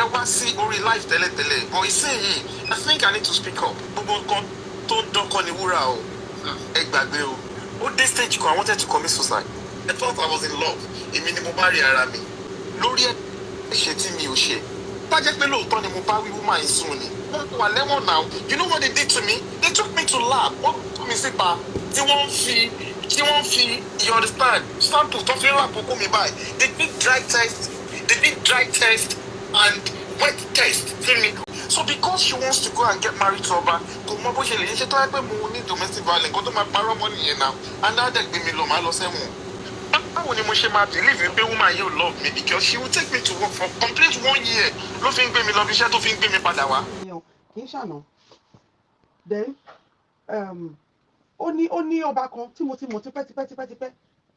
fẹ́ wá sí orí live tẹ́lẹ̀tẹ́lẹ̀ but ìsinyìí I think I need to speak up. Gbogbo nǹkan tó ń dọ́kọ́ ni wúrà o. Ẹ gbàgbé o. Ó dé stage kan I wanted to commit suicide. I thought I was in love. Èmi ni mo bá rí ara mi. Lórí ẹ̀ṣẹ̀ tí mi ò ṣe. Bá jẹ́ pé lóòótọ́ ni mo bá wí woman sùn ni. Wọ́n wà lẹ́wọ̀n now. You know what they did to me? They took me to lab. Wọ́n kọ́ mi sípa tí wọ́n fi you understand sample tó fi rà àkókò mi báyìí. They did dry test and wet test fún mi. So because she wants to go and get married to Oba, kò mọ bó ṣe lè ṣe tó yẹ pé mo ní domestic violence kó tó máa parọ́ mọ́ nìyẹn náà. And now dẹ̀ gbé mi lọ máa lọ sẹ́wọ̀n. Báwo ni mo ṣe máa believe pé woman yóò love me because she will take me to work for complete 1 year ló fi ń gbé mi lọ bí iṣẹ́ tó fi ń gbé mi padà wá. Kì í ṣàná. Then ó ní ọba kan tí mo ti mọ̀ tipẹ́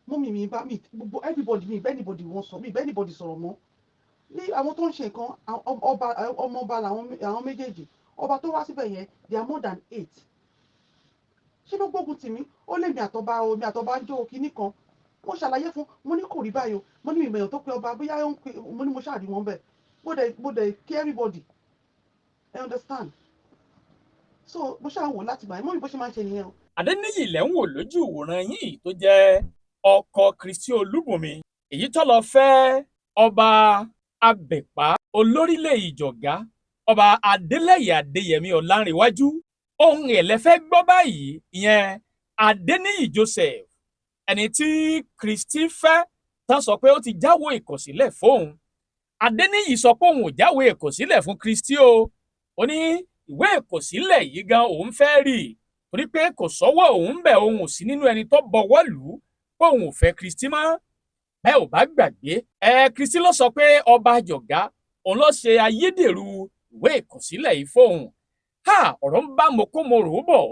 mú mi bá mi gbogbo everybody mi anybody wọ́n sọ mi anybody sọ̀rọ̀ mọ́ ní àwọn tó ń ṣe nǹkan ọmọ ọba làwọn méjèèjì ọba tó wá síbẹ̀ yẹn they are more than 8 ṣé ló gbógun tì mí ó lé mi àtọba ń jó kinní kan mo ṣàlàyé fún mo ní kò rí báyìí o mo ní ìmọ̀yàn tó pe ọba bóyá mo ní mo ṣáàrí wọn bẹ̀ mo dẹ̀ kí everybody I understand so mo ṣáà wò láti gbà yẹn mo rí bó ṣe máa ń ṣe nìyẹn o. Adeniyi lẹ́ ń wò lójú ìwòran yìí tó jẹ́ ọkọ Christy Olúbùnmi èyí tó lọ fẹ́ ọba ABEPA olórílẹ̀ ìjọ̀gá ọba Adékeyè Adéyẹmí Ọlánrewájú ohun ẹ̀lẹ́fẹ́ gbọ́ báyìí ìyẹn Adeniyi Joseph ẹni tí Christy fẹ́ tán sọ pé ó ti jáwọ́ ìkọ̀sílẹ̀ fóun Adeniyi sọ pé òun ò jáwọ́ ìkọ̀sílẹ̀ fún Christy o ó ní ìwé ìkọ̀sílẹ̀ yìí gan òun fẹ́ rí torí pé kò sọ́wọ́ òun bẹ̀ òun ò sí nínú ẹni tó bọwọ́ lù ú pé òun ò fẹ́ Christy mọ́ bẹ́ẹ̀ ò bá gbàgbé Christy ló sọ pé ọba àjọ̀gá òun ló ṣe ayédèrú ìwé ìkọ̀sílẹ̀ yìí fóun ọ̀rọ̀ ń bá mo kó mo rò ó bọ̀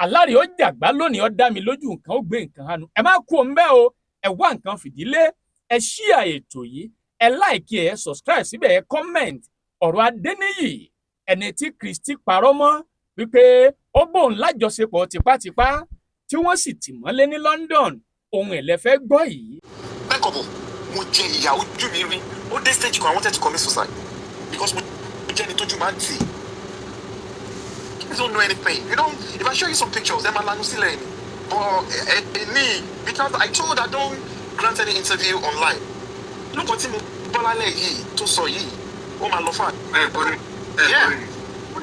aláre ó jàgbá lónìí ó dá mi lójú nǹkan ó gbé nǹkan hànú ẹ má kú òun bẹ́ẹ̀ o ẹ wá nǹkan fìdílé ẹ ṣíà ètò yìí ẹ láìkí ẹ subscribe síbẹ̀ ẹ comment ọ̀rọ̀ Adeniyi ẹni tí Christy parọ́ mọ́ wípé ó bóun lájọṣepọ̀ tipátipá tí wọ́n sì tì mọ́lé ní London ohun ẹ̀lẹ́fẹ́ gbọ́ yìí. Bẹ́ẹ̀kọ̀bọ̀ mo jẹ ìyà ojú mi rí ó dé stage kan I wanted to commit suicide because mo jẹ́ ẹni tójú máa ń tì. You don't know anything. You don't. If I show you some pictures, ẹ máa lanu sílẹ̀ ni. But me because I told I don't grant any interview online. Lóko tí mo bọ́lá lẹ̀ yìí tó sọ yìí ó máa lọ fún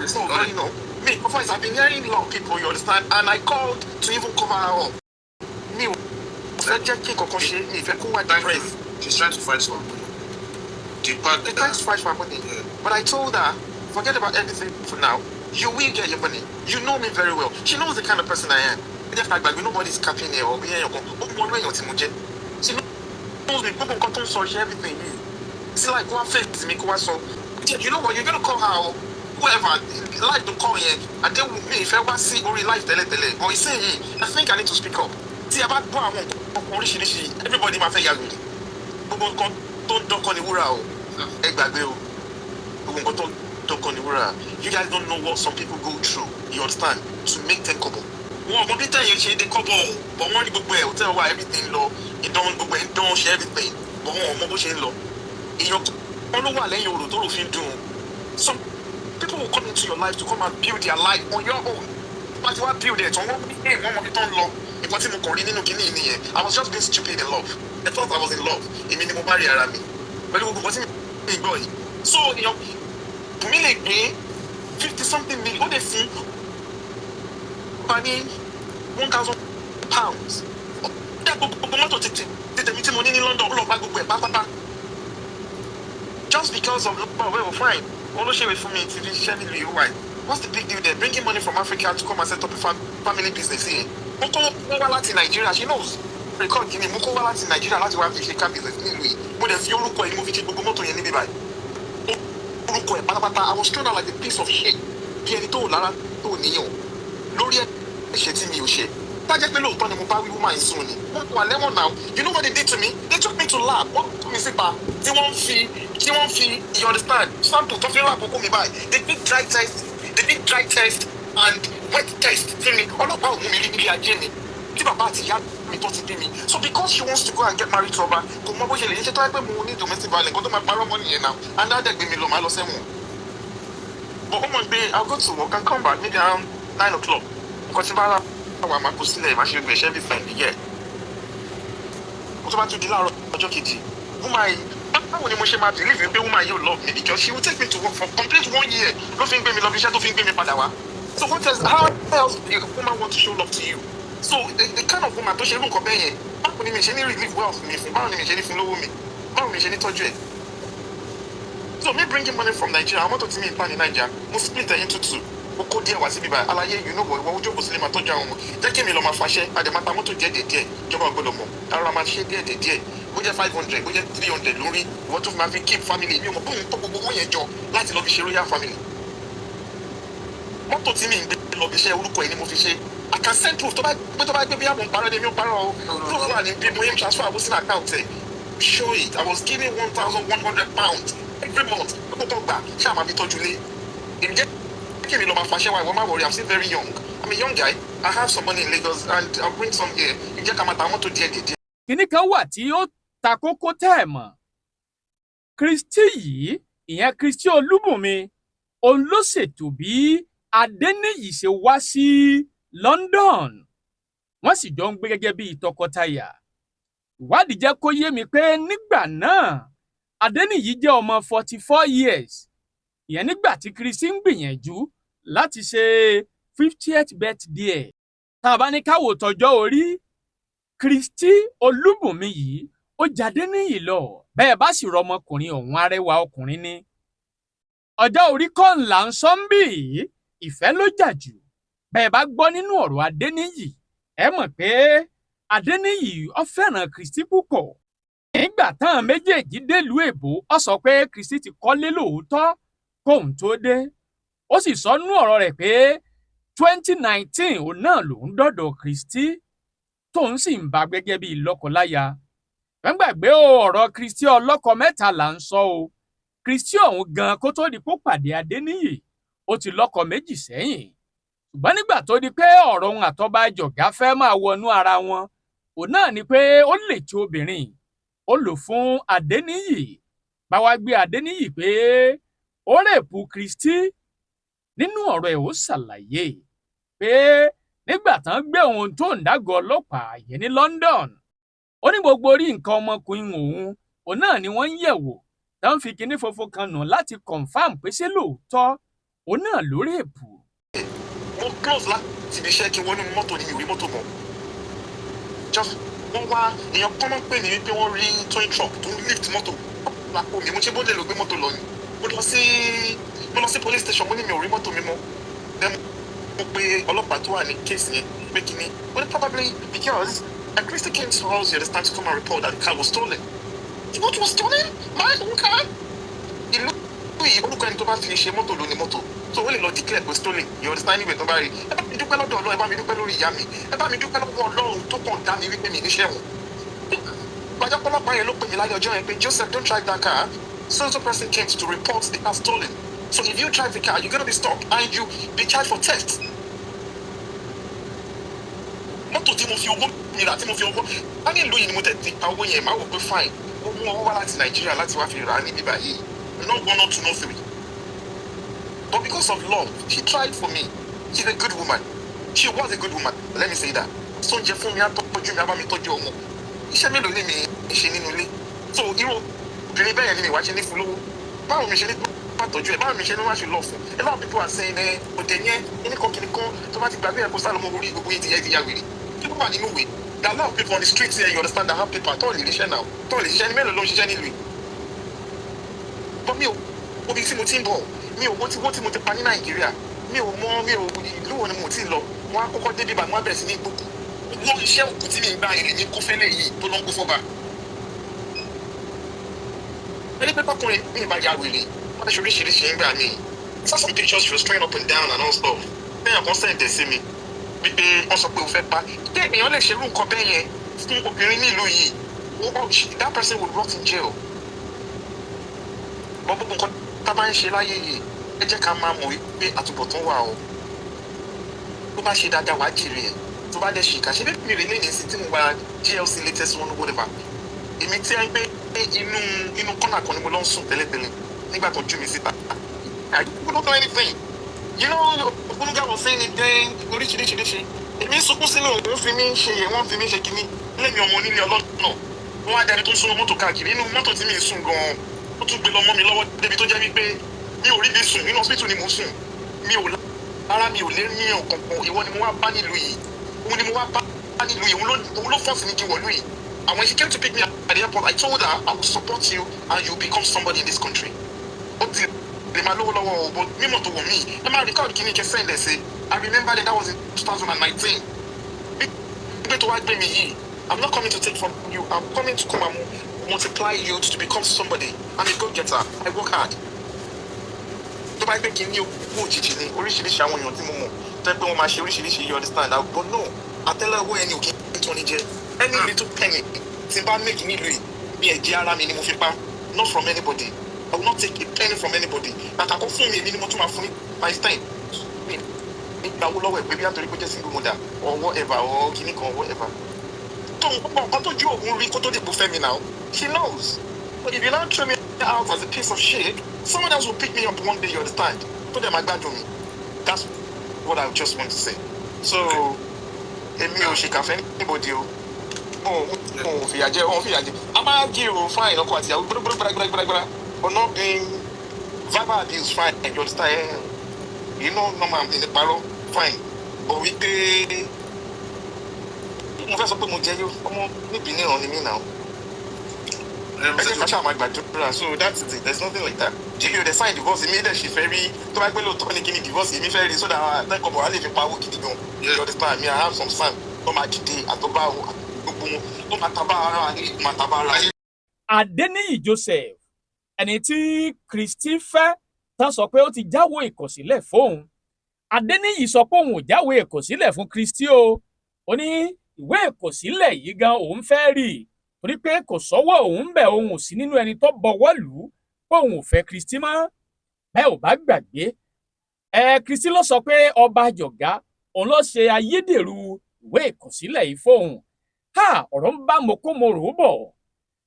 So you know, me, of course, I've been hearing a lot of people, you understand, and I called to even cover her up. Me, she's trying to fight for money. She's trying to fight for money. Yeah. But I told her, forget about everything for now. You will get your money. You know me very well. She knows the kind of person I am. Nobody's capping here or being she knows me, everything. It's like go and face me, so you know what, you're gonna call her whoever life to call here and then with me if I want to see only life tele but you say I think I need to speak up. See about everybody ma fẹ́ ya wèrè gbogbo nǹkan tó ń dọ́kọ́ ni wúrà o ẹ gbàgbé o gbogbo nǹkan tó ń dọ́kọ́ ni wúrà you guys don't know what some people go through you understand to make 10 kobo wọn ọmọ bí tẹ̀yìn ṣe dé kọ́bọ̀ o but wọ́n ní gbogbo ẹ̀ hotel wa everything lọ ìdán gbogbo ẹ̀ ń dán ṣe everything but wọn ọmọ bó ṣe ń lọ èèyàn kan ló wà lẹ́yìn orò tó rò fi ń dùn some people will come into your life to come and build their life on your own but you want to build it on one day one more don't love nǹkan tí mo kàn rí nínú kinní nìyẹn I was just being stupid in love I thought I was in love èmi ni mo bá rí ara mi pẹ̀lú gbogbo tí mi gbọ́ yìí so èèyàn bùnmi lè gbé 50-something million ó lè fún ọba ní 1,000 pounds ọ̀dà gbogbo mọ́tò tètè mi tí mo ní ní London ó lọ bá gbogbo ẹ̀ pátápátá just because of well we were fine olóṣèwé fún mi ti fi ṣiṣẹ́ nílùú ìlú wáyé what's the big deal there bringing money from Africa to come and set up a family business here mo kó wá láti Nàìjíríà she knows record kìíní mo kó wá láti Nàìjíríà láti wá fi ṣe car business nílùú yìí mo dẹ̀ fi orúkọ yìí mo fi ṣe gbogbo mọ́tò yẹn níbí báyìí orúkọ ẹ̀ pátápátá I was thrown out like a piece of shit bí ẹni tó lára tó níyàn lórí ẹ̀ṣẹ̀ tí mi ò ṣe tájẹ́ pé lóòótọ́ ni mo bá wí woman sùn ni wọ́n wà lẹ́wọ̀n now you know what they did to me they took me to lab wọ́n kọ́ mi sípa tí wọ́n fi you understand sample tó fi rà àkókò mi báyìí they did dry test and wet test fún mi ọlọ́pàá ò mú mi rí níbi ajé mi tí bàbá àti ìyá mi tó ti bí mi. So because she wants to go and get married to ọba, kò mọ bó ṣe lè ṣe tó ẹgbẹ́ mo ní domestic violence, kó tó máa parọ́ mọ́ nìyẹn náà, and á dẹ̀ gbé mi lọ, máa lọ sẹ́wọ̀n. But ó mọ̀ pé I'll go to work and come back maybe around 9 o'clock. Nǹkan tí bá rà wà máa kó sílẹ̀, máa ṣe gbèsè every friend yẹ. Mo tó bá tún di láàárọ̀ ọjọ́ kejì, woman yìí, báwo ni mo ṣe máa believe pé woman yóò love me because she will take me to work for complete 1 year ló fi ń gbé mi lọ bí iṣẹ́ tó fi ń gbé mi padà wá. So what else, how else do a woman want to show love to you? So the kind of woman tó ṣe irú nǹkan bẹ́ẹ̀ yẹn, báwo ni mi ṣe ní relieve wealth mi fún, báwo ni mi ṣe ní fún lówó mi, báwo ni mi ṣe ní tọ́jú ẹ̀. So me bringing money from Nigeria, àwọn mọ́tò tí mi ń pa ní Nigeria, mo split it into 2. Ó kó díẹ̀ wá síbí báyìí, aláyé you know what, ìwọ ojú òkú sílé máa tọ́jú àwọn ọmọ. Jẹ́ kí mi lọ máa faṣẹ́, àdèmátà mọ́tò díẹ̀, ìjọba gbọ́dọ̀ mọ̀, ara máa ṣe díẹ̀. Bó jẹ́ 500, bó jẹ́ 300 lórí, ìwọ tó fi máa fi keep family mi ò mọ̀ bóun tó gbogbo owó yẹn jọ láti lọ fi ṣe royal family. Mọ́tò tí mi ń gbé lọ fi ṣe orúkọ ẹ̀ ni mo fi ṣe. I can send proof tó bá gbé bí àwọn parọ́ ni mi ò parọ́ o. Proof wà ní bí mo yẹn transfer owó sínú account ẹ̀. Show it, I was giving £1,100 every month. Gbogbo gbà ṣáà máa fi tọ́jú lé. Ǹjẹ́ kí mi lọ máa faṣẹ́ wa, ìwọ máa worry, I'm still very young. I'm a young guy, I have some money in Lagos and I'll bring some here. Ǹjẹ́ ká máa ta mọ́tò díẹ̀. Kìnní kan wà tí ó ta kókó tẹ́ ẹ̀ mọ̀. Christy yìí, ìyẹn Christy Olúbùnmi, òun ló ṣètò bí Adeniyi ṣe wá sí London. Wọ́n sì jọ ń gbé gẹ́gẹ́ bí tọkọtaya. Ìwádìí jẹ́ kó yé mi pé nígbà náà, Adeniyi jẹ́ ọmọ 44 years. Ìyẹn nígbà tí Christy ń gbìyànjú láti ṣe 50th birthday. Tá a bá ní ká wò tọjọ́ orí, Christy Olúbùnmi yìí ó jáde níyì lọ. Bẹ́ẹ̀ bá sì rọmọkùnrin ọ̀hún arẹwà ọkùnrin ní. Ọjọ́ orí kan là ń sọ ń bì, ìfẹ́ ló jà jù. Bẹ́ẹ̀ bá gbọ́ nínú ọ̀rọ̀ Adeniyi, ẹ mọ̀ pé Adeniyi ó fẹ́ràn Christy púpọ̀. Nígbà táwọn méjèèjì délùú èbó, ó sọ pé Christy ti kọ́lé lóòótọ́ kóun tó dé. Ó sì sọ nínú ọ̀rọ̀ rẹ̀ pé 2019 òun náà lòún dọ̀dọ̀ Christy tóun sì ń bá gẹ́gẹ́ bí lọ́kọláya. Gbàgbé ọ̀rọ̀ Christy ọlọ́kọ mẹ́ta là ń sọ o. Christy ọ̀hún gan kó tó di kó pàdé Adeniyi, ó ti lọ́kọ méjì sẹ́yìn. Ṣùgbọ́n nígbà tó di pé ọ̀rọ̀ òun àtọba Jọ̀gá fẹ́ máa wọnú ara wọn, òun náà ni pé ó lè tí obìnrin, ó lò fún Adeniyi. Bá wá gbé Adeniyi pé ó rèpù Christy. Nínú ọ̀rọ̀ ẹ̀ ó ṣàlàyé pé nígbà tán gbé òun tó ń dágọ̀ ọlọ́pàá yẹn ní London, ó ní gbogbo orí nǹkan ọmọkùnrin òun náà ni wọ́n ń yẹ̀wò, tá ń fi kinní fofo kan nù láti confam pé ṣé lóòótọ́ òun náà ló rèpù. Mo close láti ibi iṣẹ́ kí wọ́n ní mọ́tò ní ìwé mọ́tò mọ́. Just wọ́n wá èèyàn kọ́ máa ń pè ní wípé wọ́n rí towing truck tó ń lift mọ́tò lápò mi. Mo ṣe bóde ló gbé mọ́tò lọ ni. Mo lọ sí police station, mo ní mi ò rí mọ́tò mi mọ́. Mo pe ọlọ́pàá tó wà ní case yẹn pé kíní. Well, probably because Christy came to us the other time to come and report that the car was stolen. The boat was stolen? My own car? Ìlú yìí orúkọ ẹni tó bá fi ṣe mọ́tò ló ní mọ́tò. So ó lè lọ declare pé stolen. You understand anyway tó bá rí. Ẹ bá mi dúpẹ́ lọ́dọ̀ Ọlọ́run, ẹ bá mi dúpẹ́ lórí ìyá mi. Ẹ bá mi dúpẹ́ lọ́wọ́ Ọlọ́run tó kàn dá mi wípé mi níṣẹ́ wọn. Gbajàpọ̀lọpọ̀ yẹn ló pè mí lálẹ́ ọjọ́ yẹn pé Joseph, don't drive that car. So person came to report the car stolen. So if you drive the car, you're gonna be stopped and you be charged for theft. Mọ́tò tí mo fi owó nira tí mo fi owó á ní ìlú yìí ni mo tẹ̀ ti pa owó yẹn máa wò pé fine. Ó mú owó wá láti Nàìjíríà láti wá fi rà á ní bíbá yìí. No 1 or 2 no 3. But because of love, she tried for me. She's a good woman. She was a good woman. Let me say that. So jẹ fún mi á tọ́jú mi á bá mi tọ́jú ọmọ. Iṣẹ́ mélòó ni mi ṣe nínú ilé? So irú obìnrin bẹ́ẹ̀ ni mi wá ṣe ní fún lówó. Báwo mi ṣe ní bá tọ́jú ẹ̀? Báwo mi ṣe ní wá ṣe lọ fún? A lot of people are saying òde yẹn kíníkan tó bá ti gbàgbé ẹ̀kọ́ sálọ mọ́ orí gbogbo yìí ti yẹ ti ya wèrè. People are nínú ìwé. There are a lot of people on the streets here, you understand, that have paper. Tó lè ríṣẹ́ náà. Tó lè ṣiṣẹ́ ní mélòó ló ń ṣiṣẹ́ nílùú yìí. But mi ò obi tí mo ti ń bọ̀, mi ò wó tí mo ti pa ní Nàìjíríà. Mi ò ìlú wo ni mo ti lọ. Wọ́n á kọ́kọ́ débi bá wọ́n á bẹ̀rẹ̀ sí ní gbogbo. Wọ́n iṣẹ́ òkú tí mi ń gbá èrè ní kófẹ́lẹ̀ yìí tó lọ ń kó fọ́ba. Ẹni pé pákùnrin mi ì bá ya wèrè. Wọ́n ṣe oríṣiríṣi ń gbà mí. I saw some pictures she was throwing up and down and all stuff. Bẹ́ẹ̀ kan sẹ́ǹdẹ̀ sí mi. Wípé wọ́n sọ pé o fẹ́ pa. Bẹ́ẹ̀ èèyàn lè ṣerú nǹkan bẹ́ẹ̀ yẹn fún obìnrin nílùú yìí. That person would rot in jail. Gbogbo nǹkan tá a bá ń ṣe láyé yìí, ẹ jẹ́ ká máa mọ̀ wípé àtúbọ̀tán wà o. Tó bá ṣe dáadáa wàá jèrè ẹ̀. tó bá dẹ̀ ṣì kà ṣe bí mi rè lé ní sí tí mo gba GLC latest one whatever èmi tí a ń gbé inú kọ́nà kan ni mo lọ ń sùn tẹ́lẹ̀tẹ́lẹ̀ nígbà tó jú mi síta I don't know anything you know ogunga was saying it then oríṣiríṣiríṣi èmi sunkún sínú òun fi mí ṣe yẹ wọ́n fi mí ṣe kíní lẹ́mi ọmọ onílé ọlọ́nà wọ́n á dẹni tó ń sún mọ́tò káàkiri inú mọ́tò tí mi ń sùn gan-an ó tún gbé lọ mọ́ mi lọ́wọ́ débi tó jẹ́ wípé mi ò rí bí sùn nínú hospital ni mo sùn mi ò lára mi ò lé ní ọ̀kankan ìwọ ni mo wá bá nílùú yìí òun ni mo wá bá nílùú yìí òun ló fọ́ọ̀sì mi kí wọ̀lú yìí and when she came to pick me at the airport I told her I will support you and you become somebody in this country ó ti lè máa lówó lọ́wọ́ o but mímọ̀ tó wọ̀ mí ẹ máa record kí ni kẹ́ send ẹ̀ sí I remember that was in 2019 gbé tó wá gbé mi yìí I'm not coming to take from you I'm coming to come and multiply you to become somebody I'm a go-getter I work hard tó bá gbé kí ní owó òjijì ní oríṣiríṣi àwọn èèyàn tí mo mọ̀ tó pé wọ́n máa ṣe oríṣiríṣi you understand but no àtẹ́lẹwọ́ ẹni ò kí n tó ní jẹ any little penny tí n bá make nílùú yìí bí ẹ̀jẹ̀ ara mi ni mo fi pa not from anybody I will not take a penny from anybody àtàkọ́ fún mi èmi ni mo tún máa fún ní my time nígbà owó lọ́wọ́ ẹ̀ pé bí àtòrí pé jẹ́ single mother or whatever or kìíní kan whatever tó ń pọ̀ nǹkan tó ju òun rí kó tó dìbò fẹ́ mi now she knows but if you now throw me out as a piece of shit someone else will pick me up one day you understand tó dẹ̀ máa gbádùn mi that's what I just want to say so èmi ò ṣe kàfẹ́ anybody o ò fìyà jẹ a máa gé o fine ọkọ àti ìyàwó gbẹgbẹgbẹgbẹgbẹgbẹ but not being verbal abuse fine you understand you know normal in the parọ́ fine but wípé mo fẹ́ sọ pé mo jẹ́ yó ọmọ níbi ní ìrànlẹ́ mi náà ẹ jẹ́ ká ṣáà máa gbàdúrà so that's it there's nothing like that jìbì ò dẹ̀ sign divorce èmi dẹ̀ ṣe fẹ́ rí tó bá gbé lóòótọ́ ní kíni divorce èmi fẹ́ rí so that àtẹ́kọ̀ọ́ bọ̀ wá lè fi pa owó gidi gan you understand me I have some son tó máa dìde àtọ́bá gbogbo wọn tó máa tabá ara ní máa tabá ara. Adeniyi Joseph ẹni tí Christy fẹ́ tán sọ pé ó ti jáwọ́ ìkọ̀sílẹ̀ fóun Adeniyi sọ pé òun ò jáwọ́ ìkọ̀sílẹ̀ fún Christy o ó ní ìwé ìkọ̀sílẹ̀ yìí gan òun fẹ́ rí torí pé kò sọ́wọ́ òun bẹ̀ òun ò sí nínú ẹni tó bọwọ́ lù ú pé òun ò fẹ́ Christy mọ́ bẹ́ẹ̀ ò bá gbàgbé Christy ló sọ pé ọba Jọ̀gá òun ló ṣe ayédèrú ìwé ìkọ̀sílẹ̀ yìí fóun ọ̀rọ̀ ń bá mokomoro bọ̀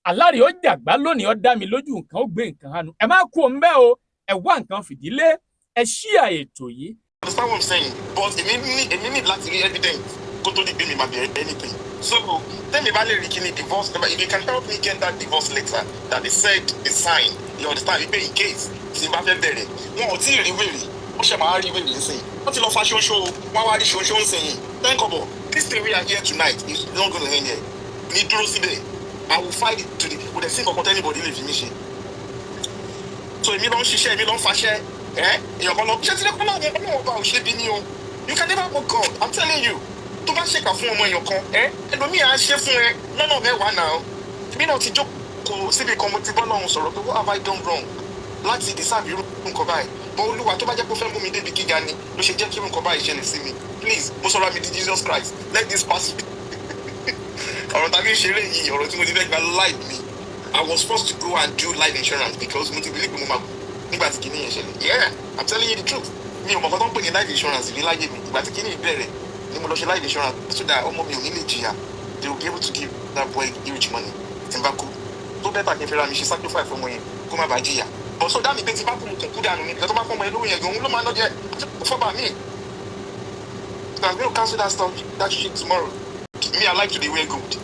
alárí ó jàgbá lónìí ó dá mi lójú nǹkan ó gbé nǹkan hànú ẹ má kú òun bẹ́ẹ̀ o ẹ wá nǹkan fìdílé ẹ ṣíà ètò yìí. Understand what I'm saying but èmi need láti rí evidence kó tó di pé mi máa bẹ̀rẹ̀ anything so tẹ́mi bá lè rí kí ni divorce number if you can help me get that divorce letter that they said they signed you understand wípé in case tí n bá fẹ́ bẹ̀rẹ̀ wọn ò tí ì rí wèrè wọ́n ṣe máa rí wèrè ńsìn wọ́n ti lọ fa ṣoṣo wọ́n wá rí ṣoṣo ńsìn yìí tẹ́ńkọ̀bọ̀ this thing we are here tonight is not gonna end here ní dúró síbẹ̀ I will fight it to the kò dẹ̀ sí nǹkan kan anybody lè fi mí ṣe so èmi ló ń ṣiṣẹ́ èmi ló ń faṣẹ́ èèyàn kan lọ ṣé tí lẹ́kọ̀ọ́ náà ọlọ́wọ́ bá ò ṣe bí ní o you can never go God I'm telling you tó bá ṣèkà fún ọmọ èèyàn kan ẹlòmíì á ṣe fún ẹ lọ́nà mẹ́wàá náà èmi náà ti jókòó síbi kan mo ti bọ́ lọ́hùn sọ̀rọ̀ pé what have I done wrong láti deserve irú nǹkan báyìí bọ́ olúwa tó bá jẹ́ pé ó fẹ́ mú mi débi gíga ni ló ṣe jẹ́ kí irú nǹkan báyìí ṣẹlẹ̀ sí mi please mo sọ̀rọ̀ mi di Jesus Christ let this pass me ọ̀rọ̀ tàbí ìṣeré yìí ọ̀rọ̀ tí mo ti fẹ́ gba life mi I was forced to go and do life insurance because mo ti believe pé mo máa kú nígbà tí kìíní yẹn ṣẹlẹ̀ yeah I'm telling you the truth mi ò mọ̀ kọ́ tó ń pè ní life insurance rí láyé mi ìgbà tí kìíní bẹ̀rẹ̀ ni mo lọ ṣe life insurance so that ọmọ mi ò ní lè jìyà they will be able to give that boy huge money tí n bá kú tó bẹ́ẹ̀ tà kí n fẹ́ra mi ṣe sacrifice fún ọmọ yẹn kó má bàa jìyà but so that mi pé tí bá kú mo kàn kú dànù ni ìgbà tó bá fọ́ ọmọ yẹn lówó yẹn gan òun ló máa ná jẹ fọ́bà mi I'm going to cancel that stuff that shit tomorrow me I like to dey wear gold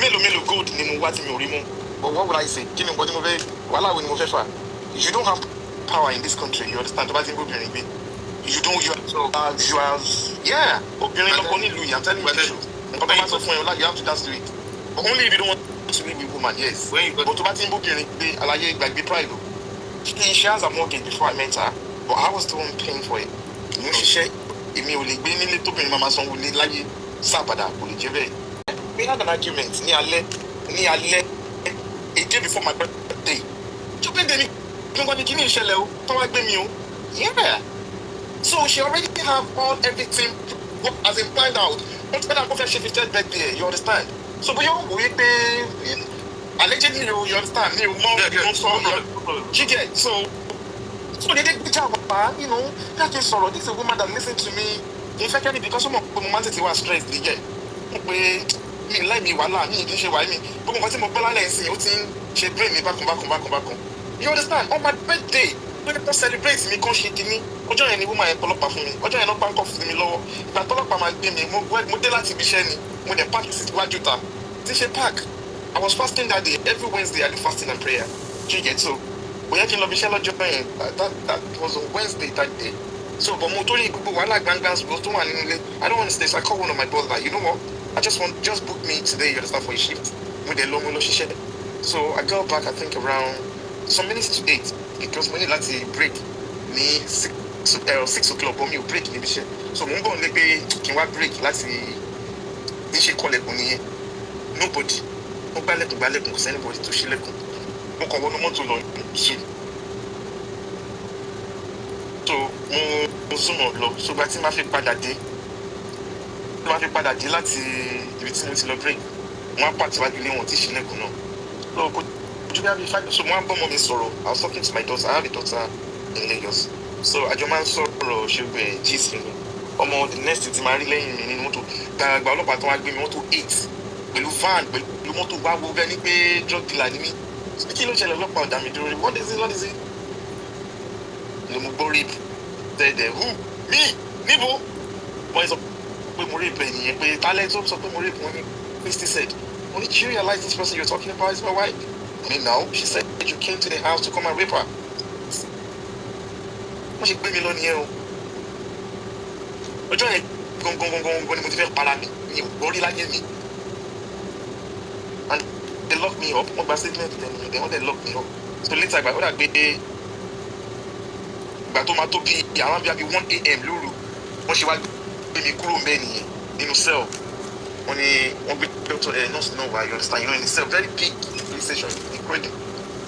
mélòó gold ni mo wá tí mi ò rí mú but what would I say kí ni nǹkan tí mo fẹ́ wàhálà wo ni mo fẹ́ fà you don't have power in this country you understand tó bá ti ń gbóbìnrin gbé you are yeah obìnrin lọ́kọ nílùú yìí I'm telling you the truth nǹkan tó bá sọ fún ẹ you have to dance to it but only if you don't want to live with woman yes but tó bá ti ń gbóbìnrin gbé àlàyé ìgbàgbé pride o she has a mortgage before I met her but I was the one paying for it mo ṣiṣẹ́ èmi ò lè gbé nílé tóbìnrin máa sanwó lé láyé sábàdà kò lè jẹ́ bẹ́ẹ̀. We had an argument ní alẹ́ a day before my birthday tó gbé dèmi gbọ́ngàn ní kí ni ìṣẹ̀lẹ̀ o tó wá gbé mi o yeah so she already have all everything as in planned out wọ́n ti bẹ́ẹ̀ náà kó fẹ́ ṣe 50th birthday you understand so bóyá ó wòye pé allegedly you understand mi ò mọ sọ you get so they gbéjà wá you know láti sọ̀rọ̀ this is a woman that listen to me In fact, because some of the moments were stressed, they get me like me, wala, me, this why me. But what I'm going to say, she bring me back. You understand? On my birthday, when people celebrate me, because she give me, ojo any woman and follow up for me, ojo any bank off me low. That follow up my baby, model at Bisheni, when the park is Wajuta. This park. I was fasting that day. Every Wednesday, I do fasting and prayer. You get so. When I came to Michelle Japan, that was on Wednesday that day. So, but Motori, I like Gangans, I don't want to stay. So I called one of my brothers, like, you know what? I just book me today, you understand, for a shift with the Lomo Shished. So I got back, I think, around some minutes to 8, because when you like to break me 6 o'clock, but me break me. So Mumbo Lebe can break, like the call it nobody. Nobody because anybody to Shileko. So by the time I feel bad that day, láti ibi tí mo ti lọ break wọ́n pàtí wájú ilé wọn tí ṣe lẹ́kùn náà. So kò ju bí i 5. So wọ́n bọ́ mọ́ mi sọ̀rọ̀. I was talking to my daughter. I have a daughter in Lagos. So àjọ máa ń sọ̀rọ̀ ṣùgbọ́n gist mi ọmọ the next ti máa rí lẹ́yìn mi nínú mọ́tò gbàgbà ọlọ́pàá tó wá gbé mi mọ́tò 8 pẹ̀lú van pẹ̀lú mọ́tò wá wo bẹ́ẹ̀ ni pé drug dealer ni mí. Kí ló ṣẹlẹ̀ ọlọ́pàá ọ̀dà mi dúró rí? What is it? Ni mo gbọ́ rape. Tẹ̀dẹ̀ who? Me? Níbo? Wọ́n sọ pé mo rape ẹnìyẹn pé talent tó sọ pé mo rape wọn ni Christy said. Only you realize this person you're talking about is my wife? I mean, no. She said that you came to the house to come and rape her. Wọ́n ṣe gbé mi lọ nìyẹn o. Ọjọ́ yẹn gangan ni mo ti fẹ́ para mi ní orí láyé mi. And they locked me up. Wọ́n gba statement lẹ́nu then they locked me up. So later ìgbà ó dà gbé ìgbà tó máa tó bí àwọn bí i 1 a.m. lóru wọ́n ṣe wá gbé mi kúrò mbẹ́ nìyẹn nínú cell. Wọ́n ní wọ́n gbé doctor nurse náà wá, you understand, you know, in the cell, very big police station, incredible.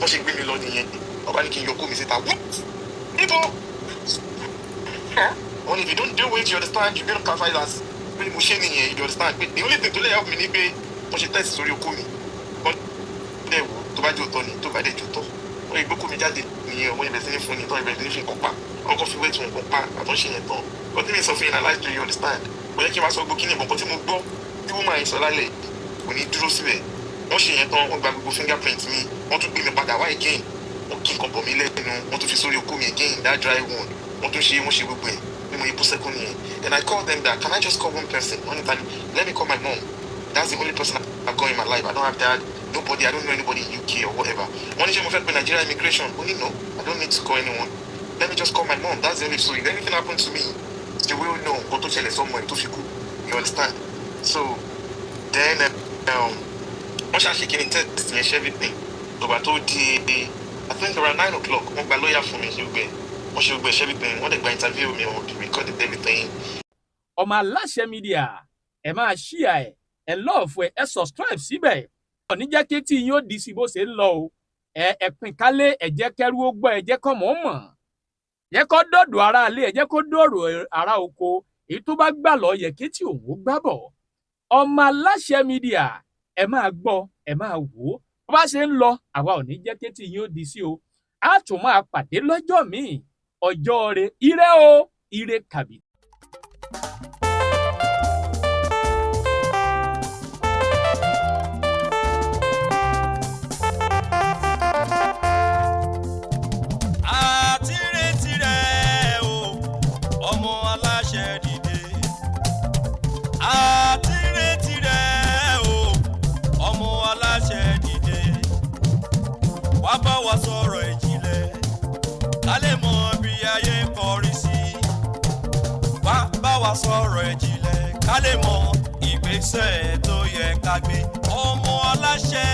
Wọ́n ṣe gbé mi lọ nìyẹn. Ọba ní kí n yọ kó mi síta. Níbo? Only if you don't do it, you understand, you don't classify as pé mo ṣe nìyẹn, you understand. The only thing to lay help me ni pé wọ́n ṣe test sórí okó mi. Wọ́n dẹ̀ wò tó bá jẹ́ òótọ́ ni, tó bá dẹ̀ jẹ́ òótọ́. Wọ́n lè gbókò mi jáde nìyẹn, wọ́n ìbẹ̀rẹ̀ sí ní fún ni, tán ìbẹ̀rẹ̀ sí ní fi nǹkan pa. Wọ́n kọ́ fi wé tí nǹkan pa, àtúnṣe yẹn tán. But tí mi sọ fún yín, I like to you understand. Ó yẹ kí n máa sọ gbogbo kíni ìbọn kan tí mo gbọ́ tí wọ́n máa ń sọ lálẹ́ kò ní dúró síbẹ̀. Wọ́n ṣe yẹn tán, wọ́n gba gbogbo fingerprint mi, wọ́n tún gbé mi padà wá again. Wọ́n kí nǹkan bọ̀ mí lẹ́nu, wọ́n tún fi sórí okó mi again, that dry wound. Wọ́n ṣe gbogbo ẹ̀ bí mo yẹ bú sẹ́kún nìyẹn. And I called them that, can I just call one person? One time, let me call my mom. That's the only person I've got in my life. I don't have dad, nobody, I don't know anybody in UK or whatever. One issue for Nigeria immigration, only no, I don't need to call anyone. Let me just call my mom. That's the only, so if anything happens to me, they will know go to tell somewhere to fiku. You understand? So then once I shaking in test me everything. So I told I think around 9 o'clock, one lawyer for me, wọ́n ṣe gbogbo everything, wọ́n dẹ̀ gba interview mi, wọ́n recorded everything. Ọmọ Aláṣẹ Media, ẹ máa share ẹ love ẹ subscribe síbẹ̀. Ọ̀ní jẹ́ kí tí yín ó di sí bó ṣe ń lọ o. Ẹ pín kálé, ẹ jẹ́ kẹ́rú ó gbọ́, ẹ jẹ́ kọ́ mọ̀. Jẹ́ kó dọ̀dọ̀ ara ilé, ẹ jẹ́ kó dọ̀rọ̀ ara oko. Èyí tó bá gbà lọ yẹ kí tí òun ó gbà bọ̀. Ọmọ Aláṣẹ Media, ẹ máa gbọ́, ẹ máa wò. Bó bá ṣe ń lọ, àwa ò ní jẹ́ kí tí yín ó di sí o. A tún máa pàdé lọ́jọ́ míì. Ọjọ́ rẹ̀ ire o, ire kàbí. Àtìrẹtìrẹ o, ọmọ Aláṣẹ dìde. Àtìrẹtìrẹ o, ọmọ Aláṣẹ dìde. Wá bá wa sọ̀rọ̀ ìjìnlẹ̀, ká lè mọ̀ bí ayé ń kọrí sí. Wá bá wa sọ̀rọ̀ ìjìnlẹ̀, ká lè mọ̀ ìgbésẹ̀ tó yẹ ká gbé. Ọmọ Aláṣẹ.